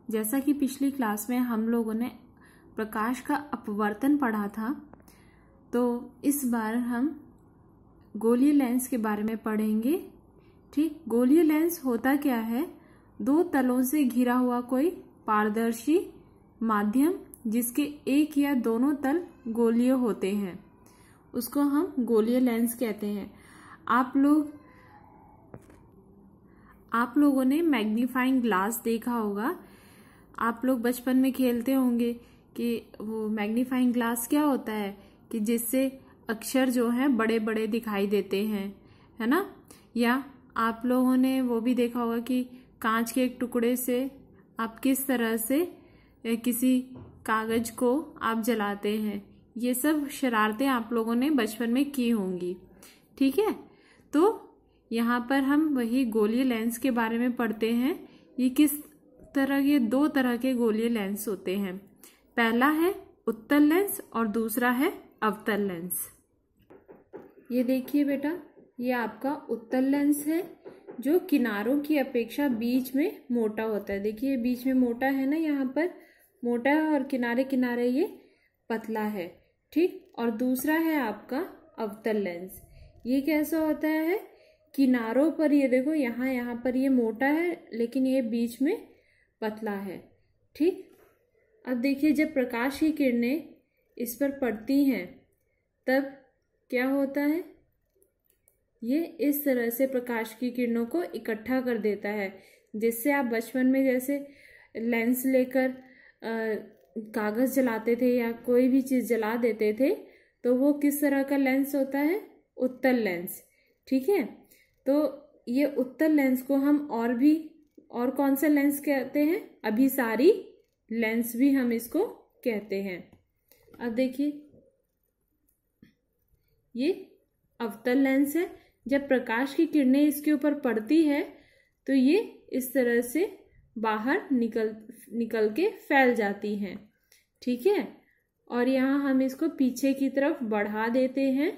जैसा कि पिछली क्लास में हम लोगों ने प्रकाश का अपवर्तन पढ़ा था, तो इस बार हम गोलीय लेंस के बारे में पढ़ेंगे। ठीक, गोलीय लेंस होता क्या है? दो तलों से घिरा हुआ कोई पारदर्शी माध्यम जिसके एक या दोनों तल गोलीय होते हैं, उसको हम गोलीय लेंस कहते हैं। आप लोगों ने मैग्नीफाइंग ग्लास देखा होगा। आप लोग बचपन में खेलते होंगे कि वो मैग्नीफाइंग ग्लास क्या होता है कि जिससे अक्षर जो है बड़े बड़े दिखाई देते हैं, है ना। या आप लोगों ने वो भी देखा होगा कि कांच के एक टुकड़े से आप किस तरह से किसी कागज को आप जलाते हैं। ये सब शरारतें आप लोगों ने बचपन में की होंगी। ठीक है, तो यहाँ पर हम वही गोलीय लेंस के बारे में पढ़ते हैं। ये किस तरह के दो तरह के गोलीय लेंस होते हैं। पहला है उत्तल लेंस और दूसरा है अवतल लेंस। ये देखिए बेटा, ये आपका उत्तल लेंस है जो किनारों की अपेक्षा बीच में मोटा होता है। देखिए बीच में मोटा है ना, यहाँ पर मोटा है और किनारे किनारे ये पतला है। ठीक, और दूसरा है आपका अवतल लेंस। ये कैसा होता है? किनारों पर ये देखो, यहाँ पर ये मोटा है लेकिन ये बीच में पतला है। ठीक, अब देखिए जब प्रकाश की किरणें इस पर पड़ती हैं तब क्या होता है? ये इस तरह से प्रकाश की किरणों को इकट्ठा कर देता है। जिससे आप बचपन में जैसे लेंस लेकर कागज जलाते थे या कोई भी चीज जला देते थे, तो वो किस तरह का लेंस होता है? उत्तल लेंस। ठीक है, तो ये उत्तल लेंस को हम और कौन सा लेंस कहते हैं? अभिसारी लेंस भी हम इसको कहते हैं। अब देखिए ये अवतल लेंस है। जब प्रकाश की किरणें इसके ऊपर पड़ती है तो ये इस तरह से बाहर निकल के फैल जाती हैं। ठीक है, और यहाँ हम इसको पीछे की तरफ बढ़ा देते हैं।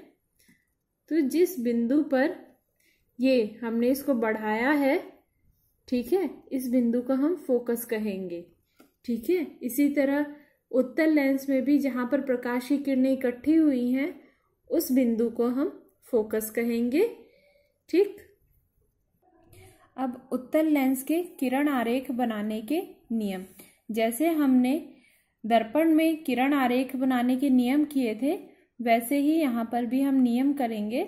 तो जिस बिंदु पर ये हमने इसको बढ़ाया है, ठीक है, इस बिंदु को हम फोकस कहेंगे। ठीक है, इसी तरह उत्तल लेंस में भी जहां पर प्रकाश की किरणें इकट्ठी हुई हैं उस बिंदु को हम फोकस कहेंगे। ठीक, अब उत्तल लेंस के किरण आरेख बनाने के नियम। जैसे हमने दर्पण में किरण आरेख बनाने के नियम किए थे, वैसे ही यहाँ पर भी हम नियम करेंगे।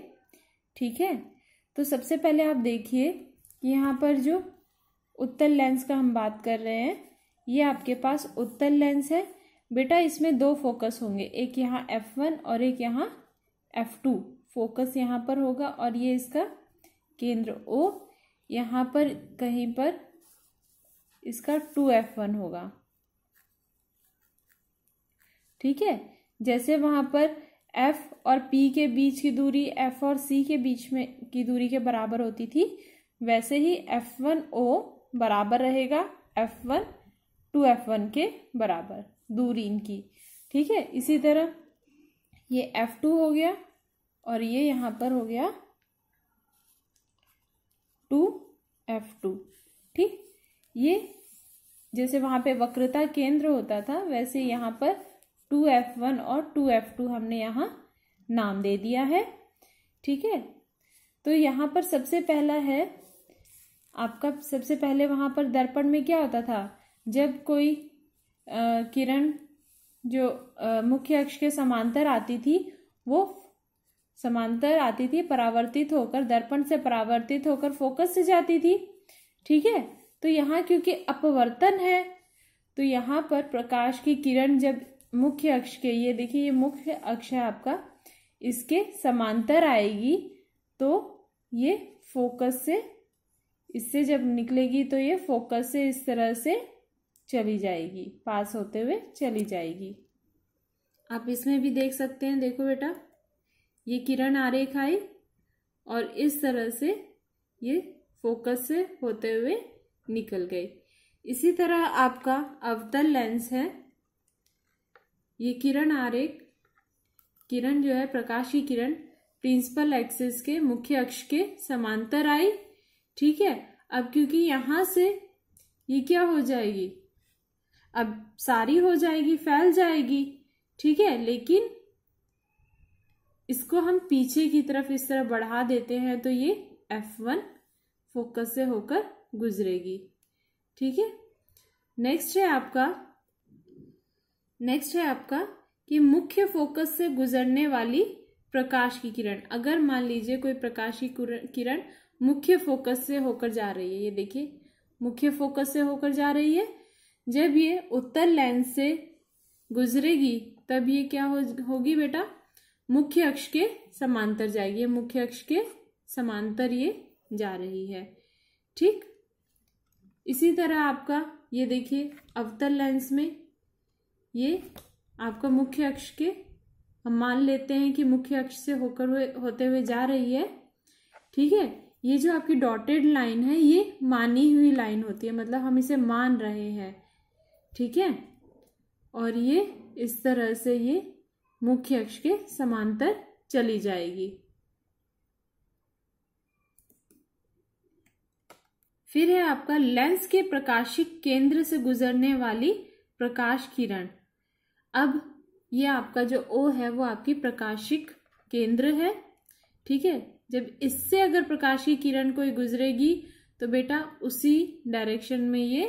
ठीक है, तो सबसे पहले आप देखिए कि यहाँ पर जो उत्तल लेंस का हम बात कर रहे हैं, ये आपके पास उत्तल लेंस है। बेटा इसमें दो फोकस होंगे, एक यहाँ F1 और एक यहाँ F2। फोकस यहाँ पर होगा और ये इसका केंद्र O यहाँ पर कहीं पर इसका 2F1 होगा। ठीक है, जैसे वहां पर F और P के बीच की दूरी F और C के बीच में की दूरी के बराबर होती थी, वैसे ही F1O बराबर रहेगा F1 2F1 के बराबर दूरी इनकी। ठीक है, इसी तरह ये F2 हो गया और ये यहाँ पर हो गया 2F2। ठीक, ये जैसे वहां पे वक्रता केंद्र होता था, वैसे यहाँ पर 2F1 और 2F2 हमने यहाँ नाम दे दिया है। ठीक है, तो यहाँ पर सबसे पहला है आपका, सबसे पहले वहां पर दर्पण में क्या होता था? जब कोई किरण जो मुख्य अक्ष के समांतर आती थी, वो समांतर आती थी, परावर्तित होकर दर्पण से परावर्तित होकर फोकस से जाती थी। ठीक है, तो यहाँ क्योंकि अपवर्तन है, तो यहाँ पर प्रकाश की किरण जब मुख्य अक्ष के, ये देखिए ये मुख्य अक्ष है आपका, इसके समांतर आएगी तो ये फोकस से, इससे जब निकलेगी तो ये फोकस से इस तरह से चली जाएगी, पास होते हुए चली जाएगी। आप इसमें भी देख सकते हैं, देखो बेटा ये किरण आरेख आई और इस तरह से ये फोकस से होते हुए निकल गए। इसी तरह आपका अवतल लेंस है। ये किरण आरेख, किरण जो है प्रकाश की किरण प्रिंसिपल एक्सिस के मुख्य अक्ष के समांतर आई। ठीक है, अब क्योंकि यहां से ये क्या हो जाएगी, अब सारी हो जाएगी, फैल जाएगी, ठीक है। लेकिन इसको हम पीछे की तरफ इस तरह बढ़ा देते हैं तो ये F1 फोकस से होकर गुजरेगी, ठीक है। नेक्स्ट है आपका कि मुख्य फोकस से गुजरने वाली प्रकाश की किरण। अगर मान लीजिए कोई प्रकाश की किरण मुख्य फोकस से होकर जा रही है, ये देखिए मुख्य फोकस से होकर जा रही है, जब ये उत्तल लेंस से गुजरेगी तब ये क्या होगी बेटा, मुख्य अक्ष के समांतर जाएगी। मुख्य अक्ष के समांतर ये जा रही है, ठीक। इसी तरह आपका ये देखिए अवतल लेंस में ये आपका मुख्य अक्ष के, हम मान लेते हैं कि मुख्य अक्ष से होते हुए जा रही है, ठीक है। ये जो आपकी डॉटेड लाइन है ये मानी हुई लाइन होती है, मतलब हम इसे मान रहे हैं, ठीक है। और ये इस तरह से ये मुख्य अक्ष के समांतर चली जाएगी। फिर है आपका लेंस के प्रकाशिक केंद्र से गुजरने वाली प्रकाश किरण। अब ये आपका जो O है वो आपकी प्रकाशिक केंद्र है, ठीक है। जब इससे अगर प्रकाश की किरण कोई गुजरेगी तो बेटा उसी डायरेक्शन में ये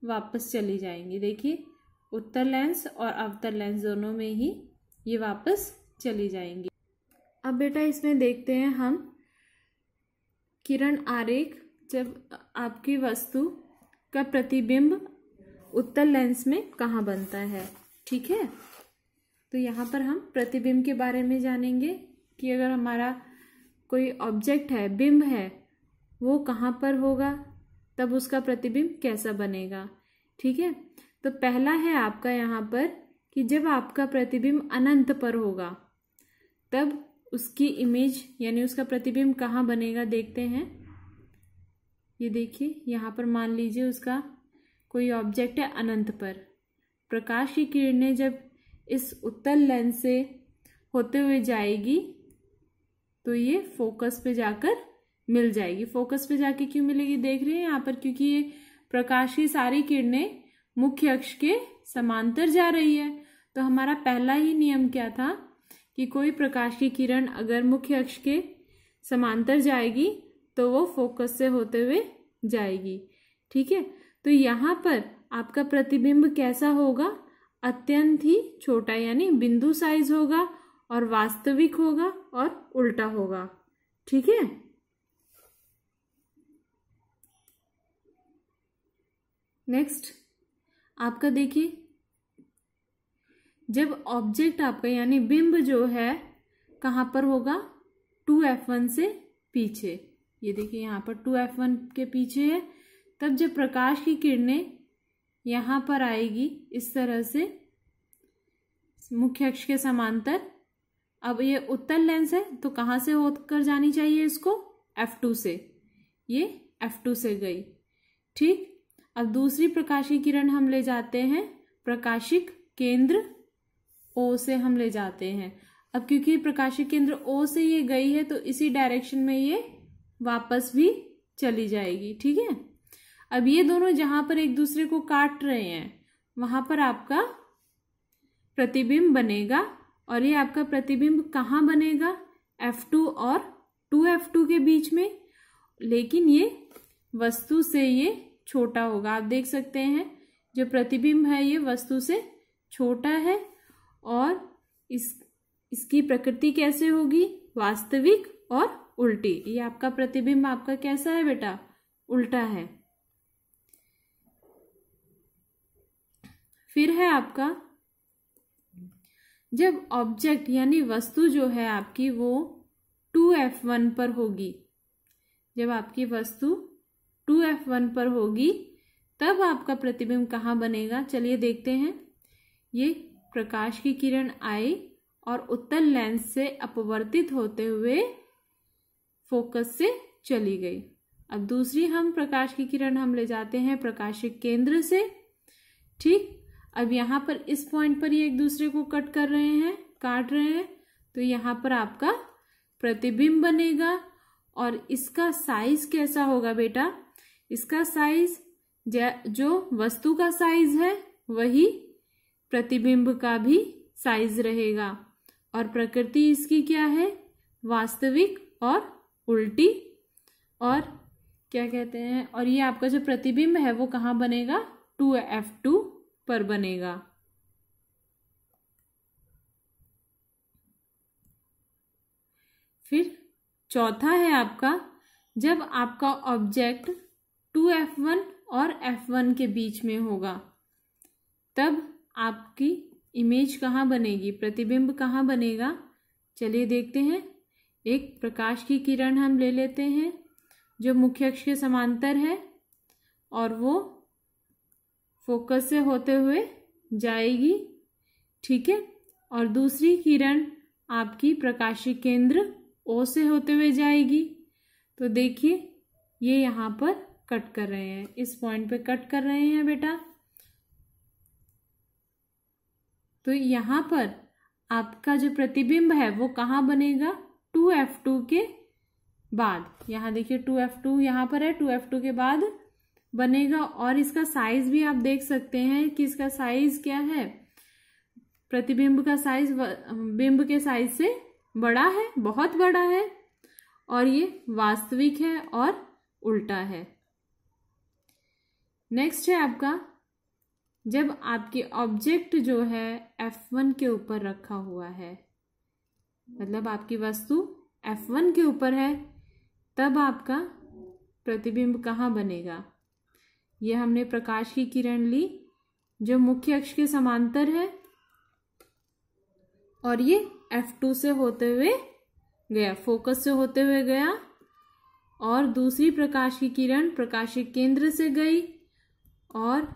वापस चली जाएंगी। देखिए उत्तल लेंस और अवतल लेंस दोनों में ही ये वापस चली जाएंगी। अब बेटा इसमें देखते हैं हम किरण आरेख, जब आपकी वस्तु का प्रतिबिंब उत्तल लेंस में कहाँ बनता है, ठीक है। तो यहाँ पर हम प्रतिबिंब के बारे में जानेंगे कि अगर हमारा कोई ऑब्जेक्ट है, बिंब है, वो कहाँ पर होगा, तब उसका प्रतिबिंब कैसा बनेगा, ठीक है। तो पहला है आपका यहाँ पर कि जब आपका प्रतिबिंब अनंत पर होगा तब उसकी इमेज यानी उसका प्रतिबिंब कहाँ बनेगा, देखते हैं। ये देखिए यहाँ पर मान लीजिए उसका कोई ऑब्जेक्ट है अनंत पर, प्रकाश की किरणें जब इस उत्तल लेंस से होते हुए जाएगी तो ये फोकस पे जाकर मिल जाएगी। फोकस पे जाके क्यों मिलेगी, देख रहे हैं यहाँ पर, क्योंकि ये प्रकाश की सारी किरणें मुख्य अक्ष के समांतर जा रही है। तो हमारा पहला ही नियम क्या था कि कोई प्रकाश की किरण अगर मुख्य अक्ष के समांतर जाएगी तो वो फोकस से होते हुए जाएगी, ठीक है। तो यहाँ पर आपका प्रतिबिंब कैसा होगा, अत्यंत ही छोटा यानी बिंदु साइज होगा और वास्तविक होगा और उल्टा होगा, ठीक है। नेक्स्ट आपका देखिए जब ऑब्जेक्ट आपका यानी बिंब जो है कहाँ पर होगा, 2F1 से पीछे। ये देखिए यहाँ पर 2F1 के पीछे है, तब जब प्रकाश की किरणें यहाँ पर आएगी इस तरह से मुख्य अक्ष के समांतर। अब ये उत्तल लेंस है तो कहाँ से होकर जानी चाहिए इसको, F2 से, ये F2 से गई, ठीक। अब दूसरी प्रकाश की किरण हम ले जाते हैं प्रकाशिक केंद्र O से हम ले जाते हैं। अब क्योंकि प्रकाशिक केंद्र O से ये गई है तो इसी डायरेक्शन में ये वापस भी चली जाएगी, ठीक है। अब ये दोनों जहां पर एक दूसरे को काट रहे हैं वहां पर आपका प्रतिबिंब बनेगा, और ये आपका प्रतिबिंब कहाँ बनेगा, F2 और 2F2 के बीच में, लेकिन ये वस्तु से ये छोटा होगा। आप देख सकते हैं जो प्रतिबिंब है ये वस्तु से छोटा है, और इसकी प्रकृति कैसे होगी, वास्तविक और उल्टी। ये आपका प्रतिबिंब आपका कैसा है बेटा, उल्टा है। फिर है आपका जब ऑब्जेक्ट यानी वस्तु जो है आपकी वो 2F1 पर होगी, जब आपकी वस्तु 2F1 पर होगी तब आपका प्रतिबिंब कहाँ बनेगा, चलिए देखते हैं। ये प्रकाश की किरण आई और उत्तल लेंस से अपवर्तित होते हुए फोकस से चली गई। अब दूसरी हम प्रकाश की किरण हम ले जाते हैं प्रकाशिक केंद्र से, ठीक। अब यहाँ पर इस पॉइंट पर ये एक दूसरे को काट रहे हैं, तो यहाँ पर आपका प्रतिबिंब बनेगा। और इसका साइज कैसा होगा बेटा, इसका साइज जो वस्तु का साइज है वही प्रतिबिंब का भी साइज रहेगा। और प्रकृति इसकी क्या है? वास्तविक और उल्टी। और क्या कहते हैं, और ये आपका जो प्रतिबिंब है वो कहाँ बनेगा? 2F2 पर बनेगा। फिर चौथा है आपका, जब आपका ऑब्जेक्ट 2F1 और F1 के बीच में होगा तब आपकी इमेज कहाँ बनेगी? प्रतिबिंब कहाँ बनेगा? चलिए देखते हैं। एक प्रकाश की किरण हम ले लेते हैं जो मुख्य अक्ष के समांतर है और वो फोकस से होते हुए जाएगी, ठीक है। और दूसरी किरण आपकी प्रकाशीय केंद्र O से होते हुए जाएगी। तो देखिए ये यहाँ पर कट कर रहे हैं, इस पॉइंट पे कट कर रहे हैं बेटा। तो यहाँ पर आपका जो प्रतिबिंब है वो कहाँ बनेगा? 2F2 के बाद। यहाँ देखिए 2F2 यहाँ पर है, 2F2 के बाद बनेगा। और इसका साइज भी आप देख सकते हैं कि इसका साइज क्या है? प्रतिबिंब का साइज बिंब के साइज से बड़ा है, बहुत बड़ा है। और ये वास्तविक है और उल्टा है। नेक्स्ट है आपका, जब आपके ऑब्जेक्ट जो है F1 के ऊपर रखा हुआ है, मतलब आपकी वस्तु F1 के ऊपर है, तब आपका प्रतिबिंब कहाँ बनेगा? ये हमने प्रकाश की किरण ली जो मुख्य अक्ष के समांतर है और ये F2 से होते हुए गया, फोकस से होते हुए गया। और दूसरी प्रकाश की किरण प्रकाशीय केंद्र से गई और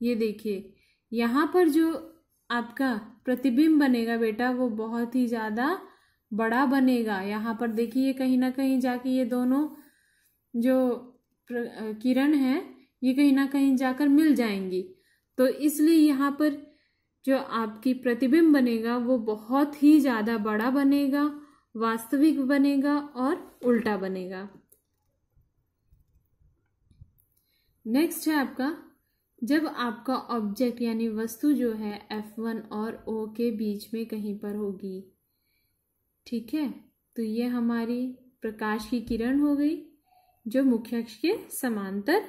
ये देखिए यहाँ पर जो आपका प्रतिबिंब बनेगा बेटा वो बहुत ही ज़्यादा बड़ा बनेगा। यहाँ पर देखिए कहीं ना कहीं जाके ये दोनों जो किरण है ये कहीं ना कहीं जाकर मिल जाएंगी। तो इसलिए यहाँ पर जो आपकी प्रतिबिंब बनेगा वो बहुत ही ज़्यादा बड़ा बनेगा, वास्तविक बनेगा और उल्टा बनेगा। नेक्स्ट है आपका, जब आपका ऑब्जेक्ट यानी वस्तु जो है F1 और O के बीच में कहीं पर होगी, ठीक है। तो ये हमारी प्रकाश की किरण हो गई जो मुख्य अक्ष के समांतर,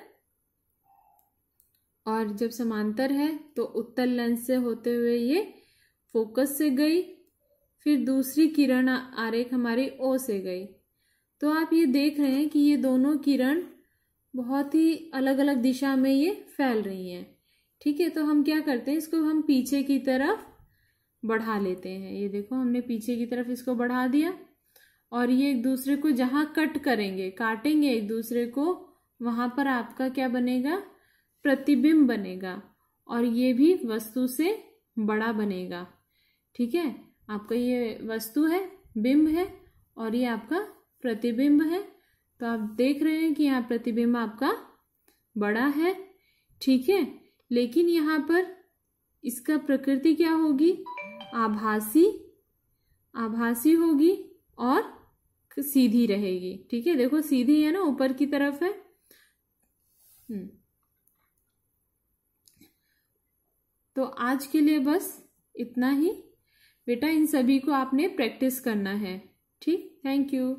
और जब समांतर है तो उत्तल लेंस से होते हुए ये फोकस से गई। फिर दूसरी किरण आरेख हमारी O से गई। तो आप ये देख रहे हैं कि ये दोनों किरण बहुत ही अलग अलग दिशा में ये फैल रही हैं, ठीक है। तो हम क्या करते हैं, इसको हम पीछे की तरफ बढ़ा लेते हैं। ये देखो हमने पीछे की तरफ इसको बढ़ा दिया और ये एक दूसरे को जहाँ कट करेंगे, काटेंगे एक दूसरे को, वहां पर आपका क्या बनेगा? प्रतिबिंब बनेगा और ये भी वस्तु से बड़ा बनेगा, ठीक है। आपका ये वस्तु है, बिंब है, और ये आपका प्रतिबिंब है। तो आप देख रहे हैं कि यहाँ प्रतिबिंब आपका बड़ा है, ठीक है। लेकिन यहाँ पर इसका प्रकृति क्या होगी? आभासी होगी और सीधी रहेगी, ठीक है। देखो सीधी है ना, ऊपर की तरफ है। तो आज के लिए बस इतना ही बेटा। इन सभी को आपने प्रैक्टिस करना है, ठीक। Thank you.